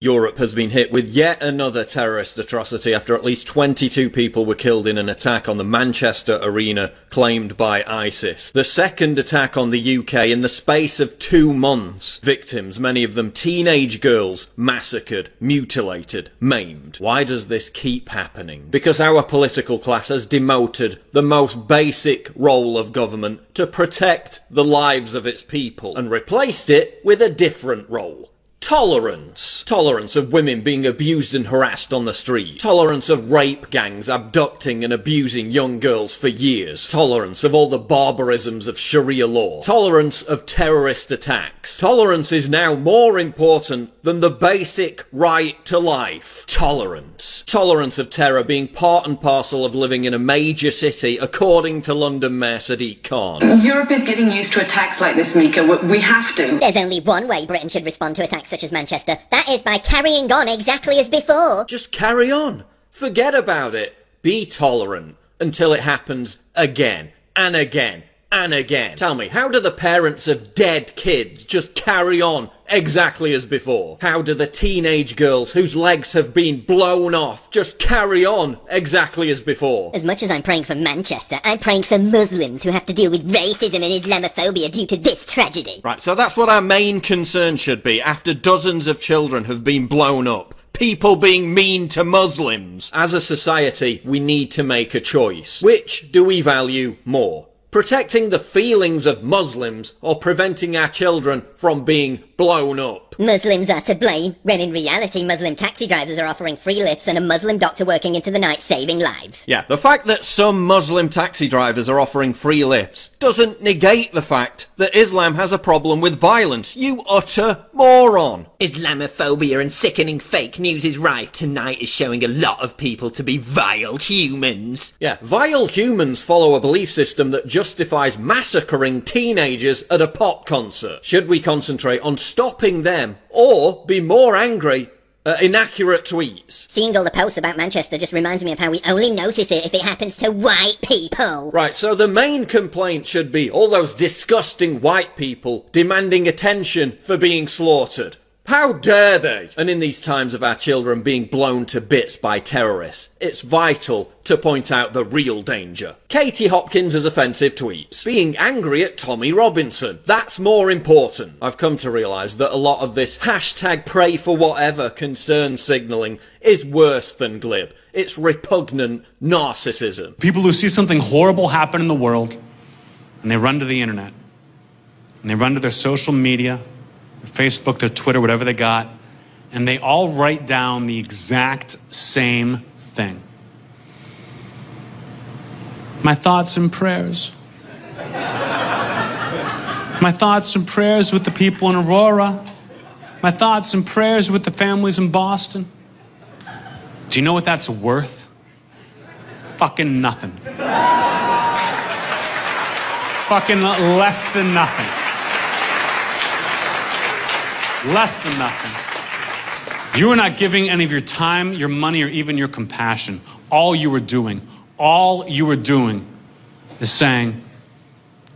Europe has been hit with yet another terrorist atrocity after at least 22 people were killed in an attack on the Manchester arena claimed by ISIS. The second attack on the UK in the space of 2 months. Victims, many of them teenage girls, massacred, mutilated, maimed. Why does this keep happening? Because our political class has demoted the most basic role of government to protect the lives of its people and replaced it with a different role. Tolerance. Tolerance of women being abused and harassed on the street. Tolerance of rape gangs abducting and abusing young girls for years. Tolerance of all the barbarisms of Sharia law. Tolerance of terrorist attacks. Tolerance is now more important than the basic right to life. Tolerance. Tolerance of terror being part and parcel of living in a major city, according to London Mayor Sadiq Khan. Europe is getting used to attacks like this, Mika. We have to. There's only one way Britain should respond to attacks such as Manchester. That is by carrying on exactly as before. Just carry on. Forget about it. Be tolerant until it happens again and again and again. Tell me, how do the parents of dead kids just carry on exactly as before? How do the teenage girls whose legs have been blown off just carry on exactly as before? As much as I'm praying for Manchester, I'm praying for Muslims who have to deal with racism and Islamophobia due to this tragedy. Right, so that's what our main concern should be after dozens of children have been blown up. People being mean to Muslims. As a society, we need to make a choice. Which do we value more? Protecting the feelings of Muslims or preventing our children from being blown up? Muslims are to blame, when in reality Muslim taxi drivers are offering free lifts and a Muslim doctor working into the night saving lives. Yeah, the fact that some Muslim taxi drivers are offering free lifts doesn't negate the fact that Islam has a problem with violence, you utter moron. Islamophobia and sickening fake news is rife. Tonight is showing a lot of people to be vile humans. Yeah, vile humans follow a belief system that justifies massacring teenagers at a pop concert. Should we concentrate on stopping them or be more angry at inaccurate tweets? Seeing all the posts about Manchester just reminds me of how we only notice it if it happens to white people. Right, so the main complaint should be all those disgusting white people demanding attention for being slaughtered. How dare they? And in these times of our children being blown to bits by terrorists, it's vital to point out the real danger. Katie Hopkins' offensive tweets. Being angry at Tommy Robinson. That's more important. I've come to realise that a lot of this hashtag pray for whatever concern signalling is worse than glib. It's repugnant narcissism. People who see something horrible happen in the world, and they run to the internet, and they run to their social media, their Facebook, their Twitter, whatever they got, and they all write down the exact same thing. My thoughts and prayers. My thoughts and prayers with the people in Aurora. My thoughts and prayers with the families in Boston. Do you know what that's worth? Fucking nothing. Fucking less than nothing. Less than nothing. You are not giving any of your time, your money, or even your compassion. All you are doing is saying,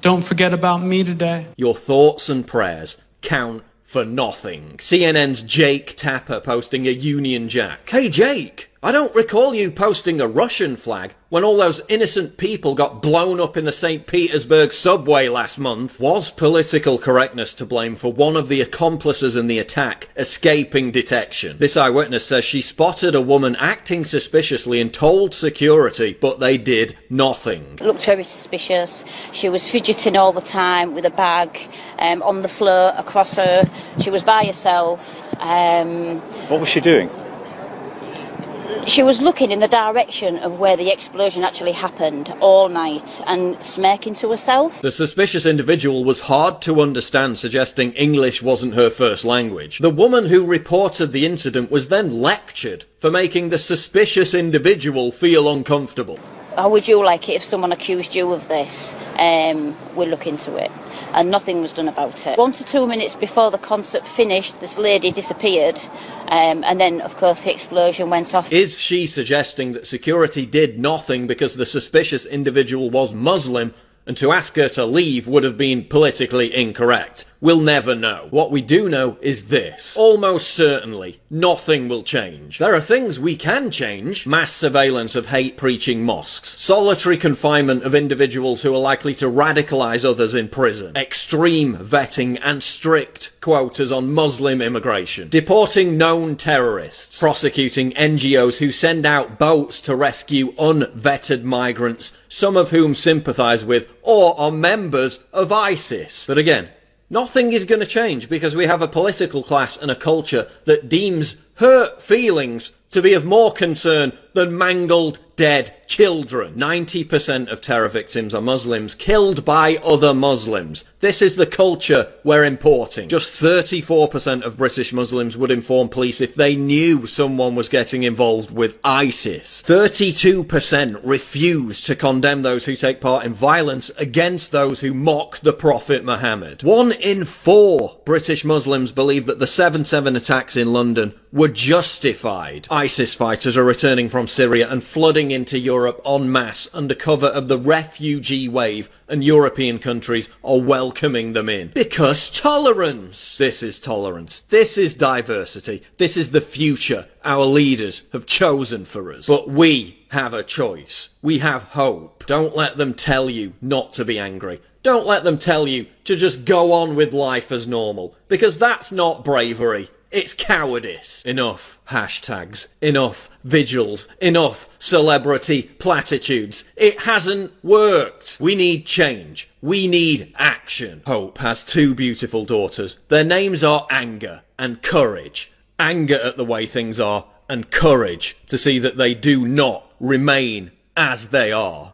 don't forget about me today. Your thoughts and prayers count for nothing. CNN's Jake Tapper posting a Union Jack. Hey Jake, I don't recall you posting a Russian flag when all those innocent people got blown up in the St. Petersburg subway last month. Was political correctness to blame for one of the accomplices in the attack escaping detection? This eyewitness says she spotted a woman acting suspiciously and told security, but they did nothing. It looked very suspicious. She was fidgeting all the time with a bag on the floor across her. She was by herself. What was she doing? She was looking in the direction of where the explosion actually happened all night and smirking to herself. The suspicious individual was hard to understand, suggesting English wasn't her first language. The woman who reported the incident was then lectured for making the suspicious individual feel uncomfortable. How would you like it if someone accused you of this? We'll look into it. And nothing was done about it. 1 to 2 minutes before the concert finished, this lady disappeared. And then, of course, the explosion went off. Is she suggesting that security did nothing because the suspicious individual was Muslim and to ask her to leave would have been politically incorrect. We'll never know. What we do know is this. Almost certainly, nothing will change. There are things we can change. Mass surveillance of hate-preaching mosques. Solitary confinement of individuals who are likely to radicalise others in prison. Extreme vetting and strict quotas on Muslim immigration. Deporting known terrorists. Prosecuting NGOs who send out boats to rescue unvetted migrants, some of whom sympathise with or are members of ISIS. But again, nothing is going to change because we have a political class and a culture that deems hurt feelings to be of more concern than mangled, dead children. 90% of terror victims are Muslims killed by other Muslims. This is the culture we're importing. Just 34% of British Muslims would inform police if they knew someone was getting involved with ISIS. 32% refuse to condemn those who take part in violence against those who mock the Prophet Muhammad. 1 in 4 British Muslims believe that the 7/7 attacks in London were justified. ISIS fighters are returning from Syria and flooding into Europe en masse under cover of the refugee wave, and European countries are welcoming them in. Because tolerance! This is tolerance. This is diversity. This is the future our leaders have chosen for us. But we have a choice. We have hope. Don't let them tell you not to be angry. Don't let them tell you to just go on with life as normal. Because that's not bravery. It's cowardice. Enough hashtags, enough vigils, enough celebrity platitudes. It hasn't worked. We need change. We need action. Hope has 2 beautiful daughters. Their names are Anger and Courage. Anger at the way things are, and courage to see that they do not remain as they are.